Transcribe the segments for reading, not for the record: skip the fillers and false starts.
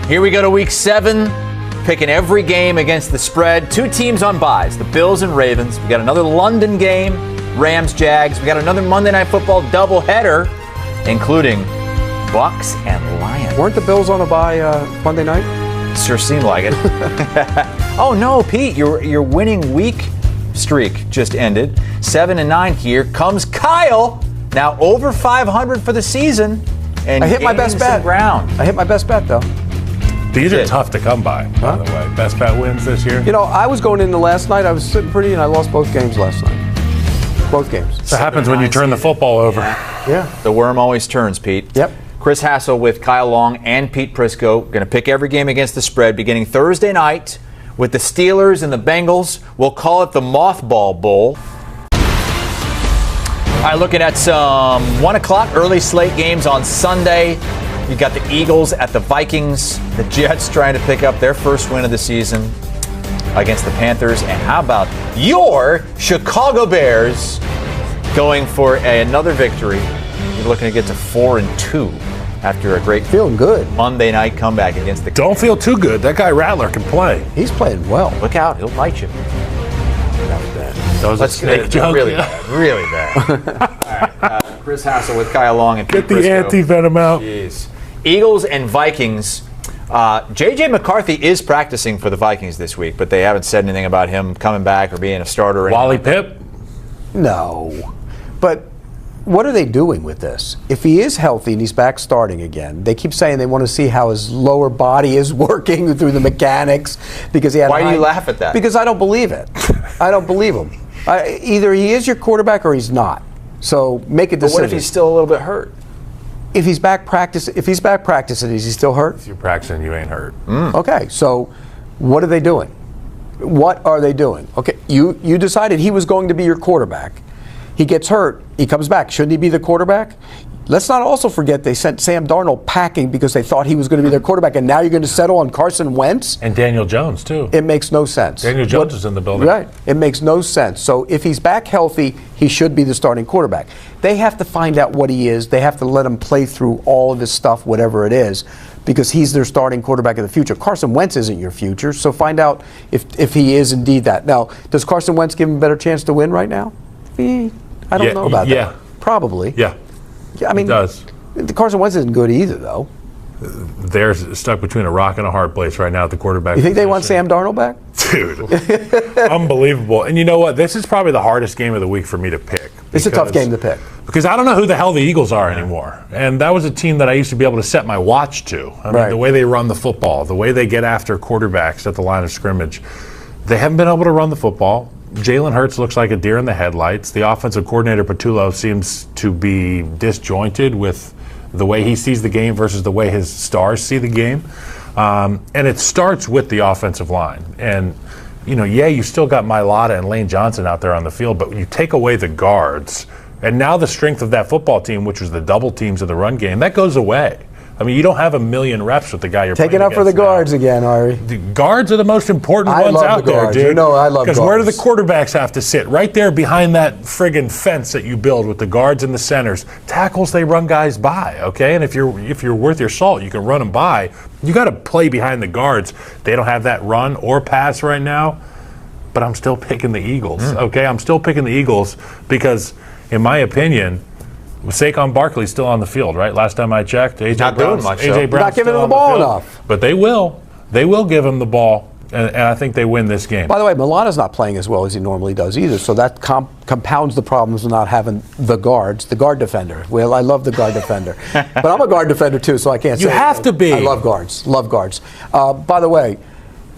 Here we go to week 7, picking every game against the spread. 2 teams on byes, the Bills and Ravens. We got another London game, Rams, Jags. We got another Monday Night Football doubleheader, including Bucks and Lions. Weren't the Bills on a bye Monday night? Sure seemed like it. Oh no, Pete, your winning week streak just ended. 7-9 here. Comes Kyle, now over 500 for the season. And I hit my best bet. I hit my best bet though. These are tough to come by the way. Best bet wins this year. You know, I was going into last night, I was sitting pretty, and I lost both games last night. Both games. So happens when you turn the football over. Yeah. The worm always turns, Pete. Yep. Chris Hassel with Kyle Long and Pete Prisco. Going to pick every game against the spread beginning Thursday night with the Steelers and the Bengals. We'll call it the Mothball Bowl. All right, looking at some 1 o'clock early slate games on Sunday. You got the Eagles at the Vikings. The Jets trying to pick up their first win of the season against the Panthers. And how about your Chicago Bears going for another victory? You're looking to get to 4-2 after a great feeling good Monday night comeback against the. Don't feel too good. That guy Rattler can play. He's playing well. Look out, he'll bite you. That was a snake joke. Really bad. Really bad. All right, Chris Hassel with Kyle Long and Pete Get the Prisco. anti-venom out. Jeez. Eagles and Vikings. J.J. McCarthy is practicing for the Vikings this week, but they haven't said anything about him coming back or being a starter. Or Wally Pipp? No. But what are they doing with this? If he is healthy and he's back starting again, they keep saying they want to see how his lower body is working through the mechanics because he had. Why do you laugh at that? Because I don't believe it. I don't believe him. Either he is your quarterback or he's not. So make a decision. But what if he's still a little bit hurt? If he's back practicing, is he still hurt? If you're practicing, you ain't hurt. Okay, so what are they doing? What are they doing? Okay, you decided he was going to be your quarterback. He gets hurt. He comes back. Shouldn't he be the quarterback? Let's not also forget they sent Sam Darnold packing because they thought he was going to be their quarterback, and now you're going to settle on Carson Wentz? And Daniel Jones, too. It makes no sense. Daniel Jones is in the building. Right. It makes no sense. So if he's back healthy, he should be the starting quarterback. They have to find out what he is. They have to let him play through all of his stuff, whatever it is, because he's their starting quarterback of the future. Carson Wentz isn't your future, so find out if he is indeed that. Now, does Carson Wentz give him a better chance to win right now? I don't know about that. Probably. Yeah. I mean, it does. Carson Wentz isn't good either, though. They're stuck between a rock and a hard place right now at the quarterback. You think they want Sam Darnold back? Dude, unbelievable. And you know what? This is probably the hardest game of the week for me to pick. It's a tough game to pick. Because I don't know who the hell the Eagles are anymore. And that was a team that I used to be able to set my watch to. I mean, the way they run the football, the way they get after quarterbacks at the line of scrimmage. They haven't been able to run the football. Jalen Hurts looks like a deer in the headlights. The offensive coordinator, Patullo, seems to be disjointed with the way he sees the game versus the way his stars see the game. And it starts with the offensive line. And, you still got Mailata and Lane Johnson out there on the field, but you take away the guards, and now the strength of that football team, which was the double teams of the run game, that goes away. I mean, you don't have a million reps with the guy you're playing Taking up for the guards now. Again, Ari. The guards are the most important ones out there, dude. You know I love guards. Because where do the quarterbacks have to sit? Right there behind that friggin' fence that you build with the guards and the centers. Tackles, they run guys by, okay? And if you're worth your salt, you can run them by. You got to play behind the guards. They don't have that run or pass right now, but I'm still picking the Eagles, okay? I'm still picking the Eagles because, in my opinion, Saquon Barkley's still on the field, right? Last time I checked, not doing much. AJ Brown's not giving him the ball enough. But they will. They will give him the ball, and I think they win this game. By the way, Milana's not playing as well as he normally does either, so that compounds the problems of not having the guard defender. Well, I love the guard defender. But I'm a guard defender too, so I can't say. You have to be. I love guards. By the way,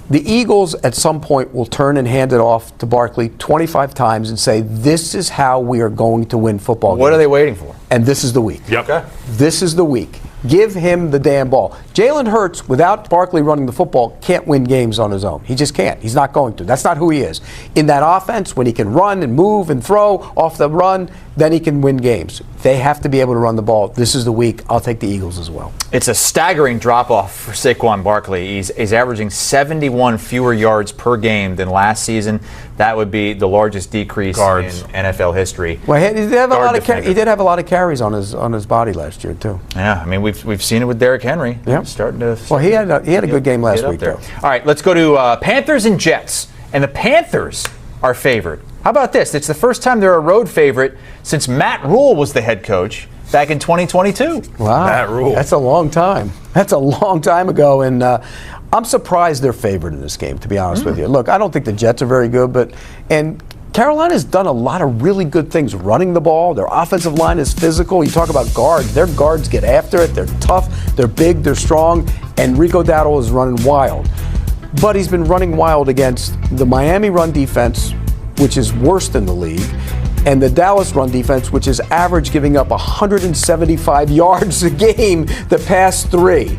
the Eagles at some point will turn and hand it off to Barkley 25 times and say, this is how we are going to win football games. What are they waiting for? And this is the week. Yep. Okay. This is the week. Give him the damn ball. Jalen Hurts, without Barkley running the football, can't win games on his own. He just can't. He's not going to. That's not who he is. In that offense, when he can run and move and throw off the run, then he can win games. They have to be able to run the ball. This is the week. I'll take the Eagles as well. It's a staggering drop-off for Saquon Barkley. He's averaging 71 fewer yards per game than last season. That would be the largest decrease in NFL history. Well, he did have a lot of carries on his body last year too. Yeah, I mean we've seen it with Derrick Henry. Yep. Starting to. Well, he had a good game last week, though. All right, let's go to Panthers and Jets. And the Panthers are favored. How about this? It's the first time they're a road favorite since Matt Rule was the head coach back in 2022. Wow. Matt Rule. That's a long time. That's a long time ago. And I'm surprised they're favored in this game, to be honest with you. Look, I don't think the Jets are very good, and Carolina's done a lot of really good things running the ball. Their offensive line is physical. You talk about guards. Their guards get after it. They're tough. They're big. They're strong. And Rico Dowdle is running wild. But he's been running wild against the Miami run defense, which is worse than the league, and the Dallas run defense, which is average giving up 175 yards a game the past 3.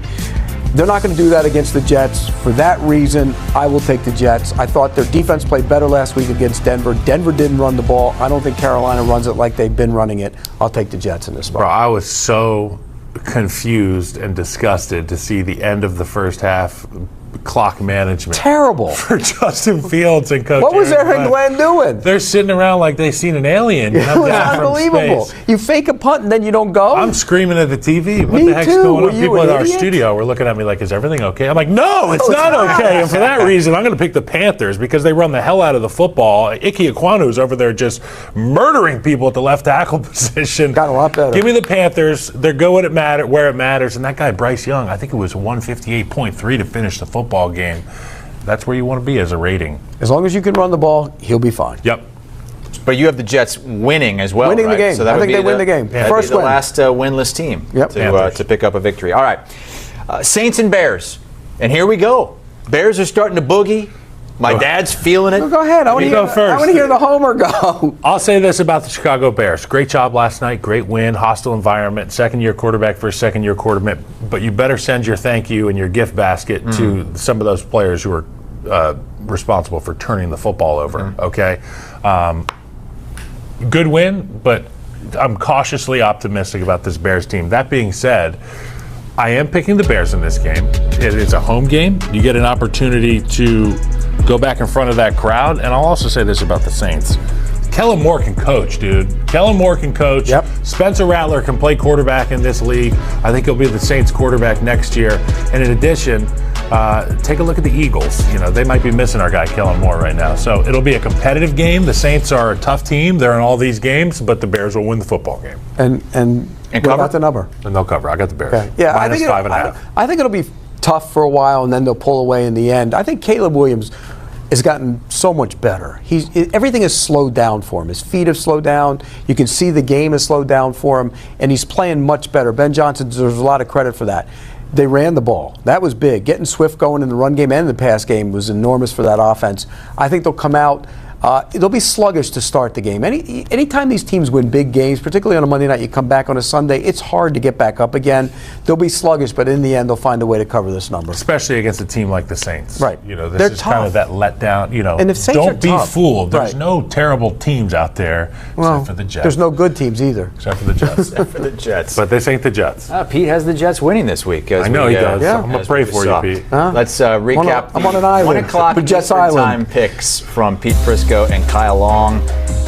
They're not going to do that against the Jets. For that reason, I will take the Jets. I thought their defense played better last week against Denver. Denver didn't run the ball. I don't think Carolina runs it like they've been running it. I'll take the Jets in this spot. Bro, I was so confused and disgusted to see the end of the first half clock management. Terrible. For Justin Fields and Coach What was Aaron Aaron Glenn doing? They're sitting around like they seen an alien. It was unbelievable. You fake a punt and then you don't go? I'm screaming at the TV. What Me the heck's too. going Were on? you People an at our idiot? studio were looking at me like, is everything okay? I'm like, no, it's not okay. And for that reason, I'm going to pick the Panthers because they run the hell out of the football. Ike Ekwunu's over there just murdering people at the left tackle position. Got a lot better. Give me the Panthers. They're good where it matters. And that guy, Bryce Young, I think it was 158.3 to finish the football game. That's where you want to be as a rating. As long as you can run the ball, he'll be fine. Yep. But you have the Jets winning as well, Winning right? the game. So that I would think be they win the game. That'd First be the win. last winless team Yep. to pick up a victory. All right. Saints and Bears. And here we go. Bears are starting to boogie. My dad's feeling it. Well, go ahead. I want to hear the homer go. I'll say this about the Chicago Bears. Great job last night. Great win. Hostile environment. Second-year quarterback for a second-year quarterback. But you better send your thank you and your gift basket to some of those players who are responsible for turning the football over. Okay? Good win, but I'm cautiously optimistic about this Bears team. That being said, I am picking the Bears in this game. It is a home game. You get an opportunity to go back in front of that crowd. And I'll also say this about the Saints. Kellen Moore can coach, dude. Kellen Moore can coach. Yep. Spencer Rattler can play quarterback in this league. I think he'll be the Saints quarterback next year. And in addition, take a look at the Eagles. You know, they might be missing our guy Kellen Moore right now. So it'll be a competitive game. The Saints are a tough team. They're in all these games, but the Bears will win the football game. And what cover? about the number? And they'll cover. I got the Bears. Okay. Yeah, I Minus think 5.5. I think it'll be tough for a while, and then they'll pull away in the end. I think Caleb Williams has gotten so much better. Everything has slowed down for him. His feet have slowed down. You can see the game has slowed down for him, and he's playing much better. Ben Johnson deserves a lot of credit for that. They ran the ball. That was big. Getting Swift going in the run game and the pass game was enormous for that offense. I think they'll come out. They'll be sluggish to start the game. Anytime these teams win big games, particularly on a Monday night, you come back on a Sunday, it's hard to get back up again. They'll be sluggish, but in the end, they'll find a way to cover this number. Especially against a team like the Saints. Right. You know, this They're is tough. kind of that letdown. You know, And if Saints are don't be tough, fooled. There's right. no terrible teams out there except for the Jets. There's no good teams either. Except for the Jets. For the Jets. But this ain't the Jets. Pete has the Jets winning this week. I know he does. Yeah. I'm going to pray for you, Pete. Let's recap I'm on an island. 1 o'clock The Jets Eastern Island. time picks from Pete Prisco and Kyle Long.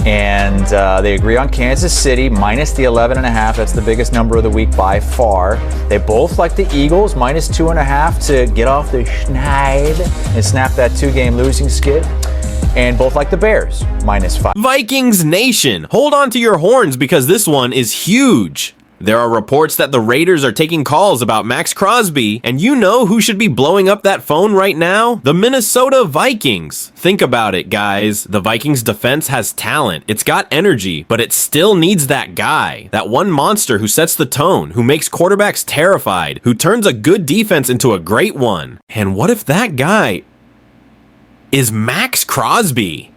And they agree on Kansas City minus the 11.5. That's the biggest number of the week by far. They both like the Eagles minus 2.5 to get off the schneid and snap that 2-game losing skid. And both like the Bears minus 5. Vikings Nation, hold on to your horns because this one is huge. There are reports that the Raiders are taking calls about Maxx Crosby, and you know who should be blowing up that phone right now? The Minnesota Vikings. Think about it, guys. The Vikings defense has talent. It's got energy, but it still needs that guy. That one monster who sets the tone, who makes quarterbacks terrified, who turns a good defense into a great one. And what if that guy is Maxx Crosby?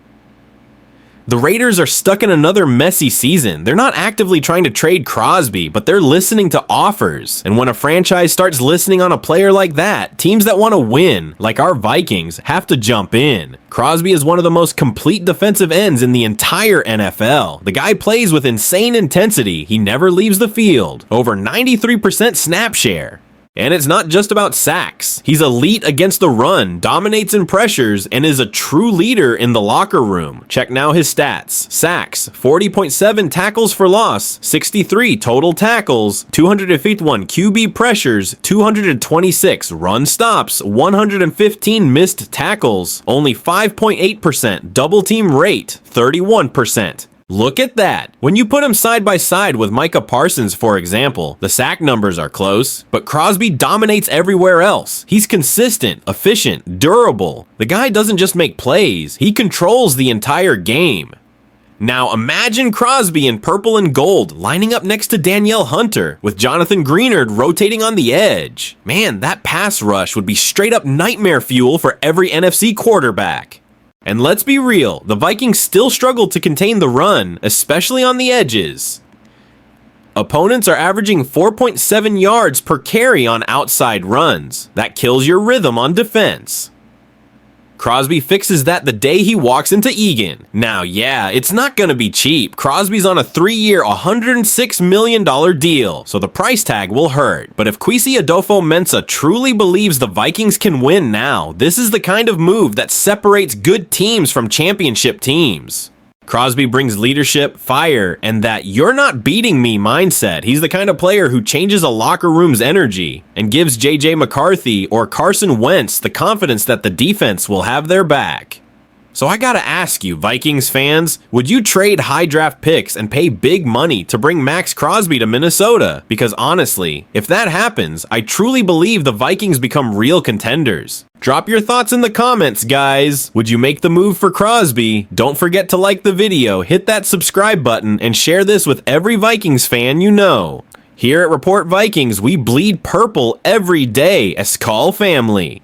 The Raiders are stuck in another messy season. They're not actively trying to trade Crosby, but they're listening to offers. And when a franchise starts listening on a player like that, teams that want to win, like our Vikings, have to jump in. Crosby is one of the most complete defensive ends in the entire NFL. The guy plays with insane intensity. He never leaves the field. Over 93% snap share. And it's not just about sacks. He's elite against the run, dominates in pressures, and is a true leader in the locker room. Check now his stats. Sacks, 40.7 tackles for loss, 63 total tackles, 251 QB pressures, 226 run stops, 115 missed tackles, only 5.8% double team rate, 31%. Look at that. When you put him side by side with Micah Parsons, for example, the sack numbers are close, but Crosby dominates everywhere else. He's consistent, efficient, durable. The guy doesn't just make plays, he controls the entire game. Now imagine Crosby in purple and gold lining up next to Danielle Hunter with Jonathan Greenard rotating on the edge. Man, that pass rush would be straight up nightmare fuel for every NFC quarterback. And let's be real, the Vikings still struggle to contain the run, especially on the edges. Opponents are averaging 4.7 yards per carry on outside runs. That kills your rhythm on defense. Crosby fixes that the day he walks into Egan. Now, yeah, it's not going to be cheap. Crosby's on a 3-year, $106 million deal, so the price tag will hurt. But if Kwesi Adolfo-Mensah truly believes the Vikings can win now, this is the kind of move that separates good teams from championship teams. Crosby brings leadership, fire, and that "you're not beating me" mindset. He's the kind of player who changes a locker room's energy and gives J.J. McCarthy or Carson Wentz the confidence that the defense will have their back. So I gotta ask you, Vikings fans, would you trade high draft picks and pay big money to bring Maxx Crosby to Minnesota? Because honestly, if that happens, I truly believe the Vikings become real contenders. Drop your thoughts in the comments, guys. Would you make the move for Crosby? Don't forget to like the video, hit that subscribe button, and share this with every Vikings fan you know. Here at Report Vikings, we bleed purple every day as Call family.